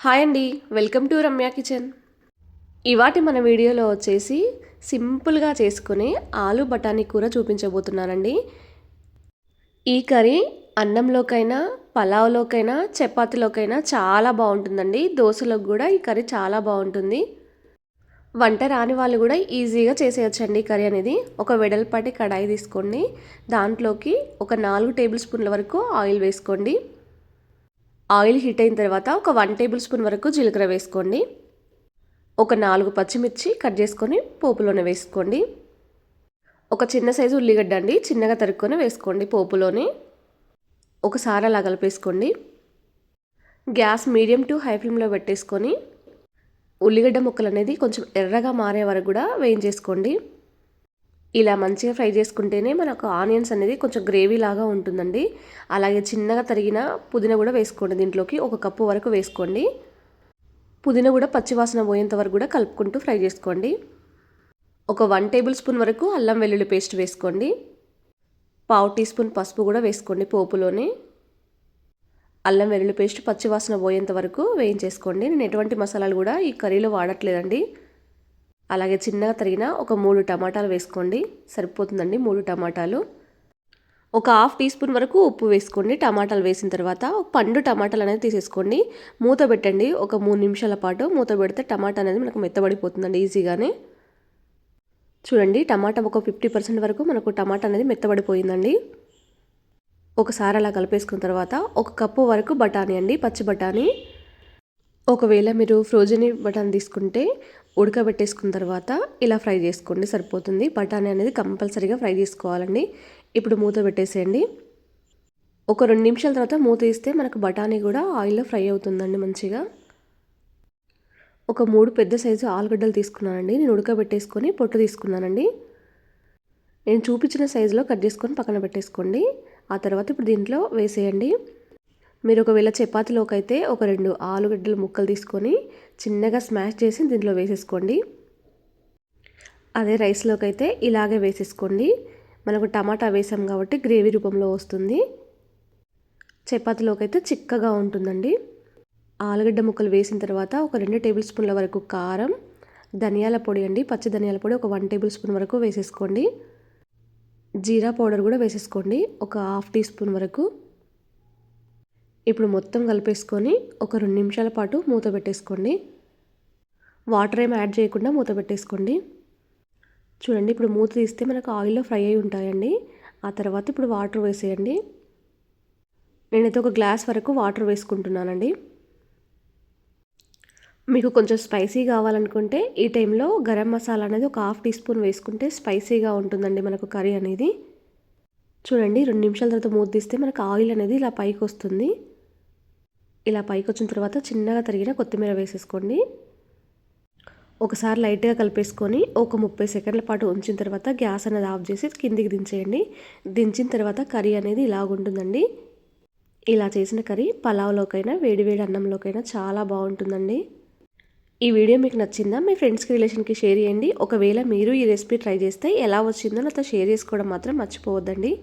Hi అండి, welcome to Ramya kitchen. ఇవాటి మన వీడియోలో వచ్చేసి సింపుల్గా చేసుకునే ఆలు బఠానీ కూర చూపించబోతున్నానండి. ఈ కర్రీ అన్నంలోకైనా, పలావ్లోకైనా, చపాతీలోకైనా చాలా బాగుంటుందండి. దోశలోకి కూడా ఈ కర్రీ చాలా బాగుంటుంది. వంట రాని వాళ్ళు కూడా ఈజీగా చేసేయచ్చండి కర్రీ అనేది. ఒక వెడల్పాటి కడాయి తీసుకోండి. దాంట్లోకి ఒక 4 టేబుల్ స్పూన్ల వరకు ఆయిల్ వేసుకోండి. ఆయిల్ హీట్ అయిన తర్వాత ఒక 1 టేబుల్ స్పూన్ వరకు జీలకర్ర వేసుకోండి. ఒక 4 పచ్చిమిర్చి కట్ చేసుకొని పోపులోనే వేసుకోండి. ఒక చిన్న సైజు ఉల్లిగడ్డ అండి, చిన్నగా తరుక్కొని వేసుకోండి పోపులోనే. ఒకసారి అలా కలిపేసుకోండి. గ్యాస్ మీడియం టు హై ఫ్లేమ్లో పెట్టేసుకొని ఉల్లిగడ్డ ముక్కలు అనేది కొంచెం ఎర్రగా మారే వరకు కూడా వేయించేసుకోండి. ఇలా మంచిగా ఫ్రై చేసుకుంటేనే మనకు ఆనియన్స్ అనేది కొంచెం గ్రేవీ లాగా ఉంటుందండి. అలాగే చిన్నగా తరిగిన పుదీనా కూడా వేసుకోండి. దీంట్లోకి 1 కప్పు వరకు వేసుకోండి. పుదీనా కూడా పచ్చివాసన పోయేంత వరకు కూడా కలుపుకుంటూ ఫ్రై చేసుకోండి. ఒక 1 టేబుల్ స్పూన్ వరకు అల్లం వెల్లుల్లి పేస్ట్ వేసుకోండి. 1/2 టీ స్పూన్ పసుపు కూడా వేసుకోండి పోపులోనే. అల్లం వెల్లుల్లి పేస్ట్ పచ్చివాసన పోయేంత వరకు వేయించేసుకోండి. నేను ఎటువంటి మసాలాలు కూడా ఈ కర్రీలో వాడట్లేదండి. అలాగే చిన్నగా తరిగిన ఒక 3 టమాటాలు వేసుకోండి, సరిపోతుందండి 3 టమాటాలు. ఒక 1/2 టీ స్పూన్ వరకు ఉప్పు వేసుకోండి. టమాటాలు వేసిన తర్వాత పండు టమాటాలు అనేది తీసేసుకోండి. మూత పెట్టండి. ఒక 3 నిమిషాల పాటు మూత పెడితే టమాటా అనేది మనకు మెత్తబడిపోతుందండి ఈజీగానే. చూడండి, టమాటా ఒక 50% వరకు మనకు టమాటా అనేది మెత్తబడిపోయిందండి. ఒకసారి అలా కలిపేసుకున్న తర్వాత 1 కప్పు వరకు బఠానీ అండి, పచ్చి బఠానీ. ఒకవేళ మీరు ఫ్రోజన్ బఠానీ తీసుకుంటే ఉడకబెట్టేసుకున్న తర్వాత ఇలా ఫ్రై చేసుకోండి, సరిపోతుంది. బఠానీ అనేది కంపల్సరీగా ఫ్రై చేసుకోవాలండి. ఇప్పుడు మూత పెట్టేసేయండి. ఒక 2 నిమిషాల తర్వాత మూత తీస్తే మనకు బఠానీ కూడా ఆయిల్లో ఫ్రై అవుతుందండి మంచిగా. ఒక 3 పెద్ద సైజు ఆలుగడ్డలు తీసుకున్నానండి. నేను ఉడకబెట్టేసుకొని పొట్టు తీసుకున్నానండి. నేను చూపించిన సైజులో కట్ చేసుకొని పక్కన పెట్టేసుకోండి. ఆ తర్వాత ఇప్పుడు దీంట్లో వేసేయండి. మీరు ఒకవేళ చపాతీలోకి అయితే ఒక 2 ఆలుగడ్డల ముక్కలు తీసుకొని చిన్నగా స్మాష్ చేసి దీంట్లో వేసేసుకోండి. అదే రైస్లోకి అయితే ఇలాగే వేసేసుకోండి. మనకు టమాటా వేసాం కాబట్టి గ్రేవీ రూపంలో వస్తుంది. చపాతీలోకి అయితే చిక్కగా ఉంటుందండి. ఆలుగడ్డ ముక్కలు వేసిన తర్వాత ఒక 2 టేబుల్ స్పూన్ల వరకు కారం, ధనియాల పొడి అండి, పచ్చి ధనియాల పొడి ఒక 1 టేబుల్ స్పూన్ వరకు వేసేసుకోండి. జీరా పౌడర్ కూడా వేసేసుకోండి, ఒక 1/2 టీ స్పూన్ వరకు. ఇప్పుడు మొత్తం కలిపేసుకొని ఒక 2 నిమిషాల పాటు మూత పెట్టేసుకోండి. వాటర్ ఏమి యాడ్ చేయకుండా మూత పెట్టేసుకోండి. చూడండి, ఇప్పుడు మూత తీస్తే మనకు ఆయిల్లో ఫ్రై అయి ఉంటాయండి. ఆ తర్వాత ఇప్పుడు వాటర్ వేసేయండి. నేనైతే ఒక గ్లాస్ వరకు వాటర్ వేసుకుంటున్నానండి. మీకు కొంచెం స్పైసీ కావాలనుకుంటే ఈ టైంలో గరం మసాలా అనేది ఒక 1/2 టీ స్పూన్ వేసుకుంటే స్పైసీగా ఉంటుందండి మనకు కర్రీ అనేది. చూడండి, 2 నిమిషాల తర్వాత మూత తీస్తే మనకు ఆయిల్ అనేది ఇలా పైకి వస్తుంది. ఇలా పైకి వచ్చిన తర్వాత చిన్నగా తరిగిన కొత్తిమీర వేసేసుకోండి. ఒకసారి లైట్గా కలిపేసుకొని ఒక 30 సెకండ్ల పాటు ఉంచిన తర్వాత గ్యాస్ అనేది ఆఫ్ చేసి కిందికి దించేయండి. దించిన తర్వాత కర్రీ అనేది ఇలాగుంటుందండి. ఇలా చేసిన కర్రీ పలావ్లోకైనా వేడివేడి అన్నంలోకైనా చాలా బాగుంటుందండి. ఈ వీడియో మీకు నచ్చిందా? మీ ఫ్రెండ్స్కి, రిలేషన్కి షేర్ చేయండి. ఒకవేళ మీరు ఈ రెసిపీ ట్రై చేస్తే ఎలా వచ్చిందో నాతో షేర్ చేసుకోవడం మాత్రం మర్చిపోవద్దండి.